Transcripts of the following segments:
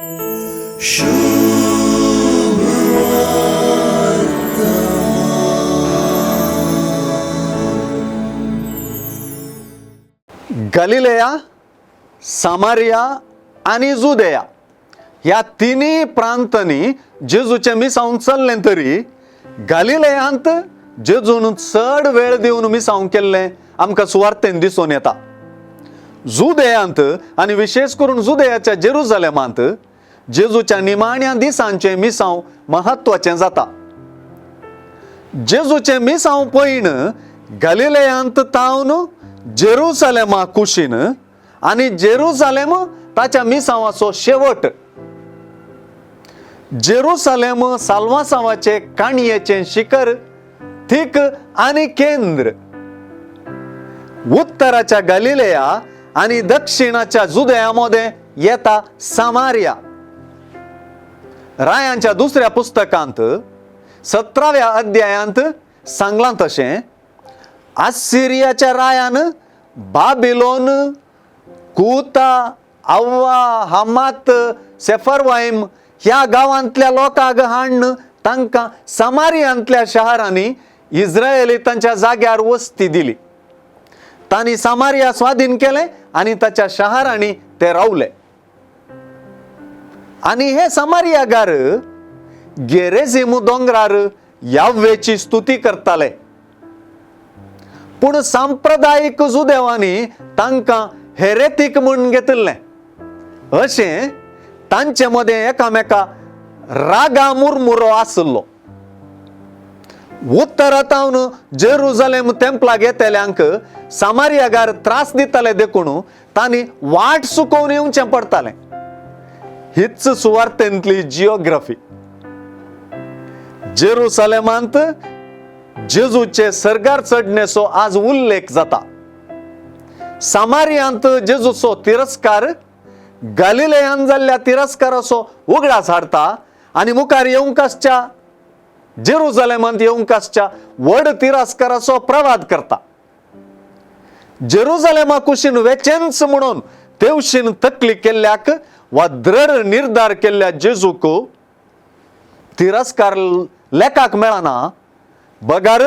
गलिलेया, सामारिया आणि जुदेया या तिन्ही प्रांतांनी जेजूचे मिसावून चल्ले तरी गलिलेयांत जेजून चड वेळ दिवन मिसावूं केल्ले आमकां सुवार्थेन दिसून येता. जुदेयांत आणि विशेष करून जुदेयाच्या जेरुसलेमांत जेजूच्या निमाण्या दिसांचे मिसाव महत्वाचे जाता. जेजूचे मिसाव पयण गलिलेयांत तावन जेरुसलेमा कुशीन आणि जेरुसलेम ताच्या मिसावाचो शेवट. जेरुसलेम साल्वासावाचे काणयेचे शिखर, थिक आणि केंद्र. उत्तराच्या गलिलेया आणि दक्षिणाच्या जुदेयामध्ये येता सामारिया. रायांच्या दुसऱ्या पुस्तकांत 17व्या अध्यायांत सांगलां तशें आसिरियाच्या रायान बाबिलोन, कुता, अव्वा, हमात, सेफरवाइम ह्या गावांतल्या लोकांक हाडून तांकां सामारियांतल्या शहरांनी इस्रायेली तांच्या जाग्यार वस्ती दिली. तांणी सामारिया स्वाधीन केले आणि ताच्या शहरांनी ते रावले. आणि हे सामारियागार गेरेझिम दोंगरार याव्वेची स्तुती करताले. पूण सांप्रदायिक जुदेवांनी तांकां हेरेतीक म्हूण घेतिल्ले. अशें तांचे मदें एकामेका रागा मुरमुरो आसलो. उत्तरांतावन जेरुसलेम टेंपलाक येतेल्यांक सामारियागार त्रास दिताले देखून तांणी वाट चुकोवन येवचें पडटालें. हीच सुवार्थेंतली जिओग्राफी. जेरुसलेमांत जेजूचे सर्गार चडणेचो आज उल्लेख जाता. सामारियांत जेजूचो तिरस्कार गलिलेयांत जाल्ल्या तिरस्काराचो उगडास हाडटा आणि मुखार येवंकासच्या जेरुसलेमांत येवंकासच्या व्हड तिरस्काराचो प्रवाद करता. जेरुसलेमा कुशीन वेचेन्स म्हणून तेवशीन तकली केल्ल्याक वा दृढ निर्धार केल्ल्या जेजूक तिरस्कार लेखाक मेळना. बगार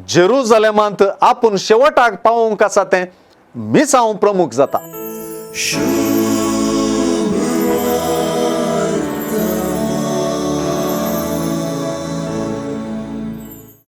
जेरुसलेमांत आपूण शेवटाक पावोवंक आसा तें मिसाव प्रमुख जाता.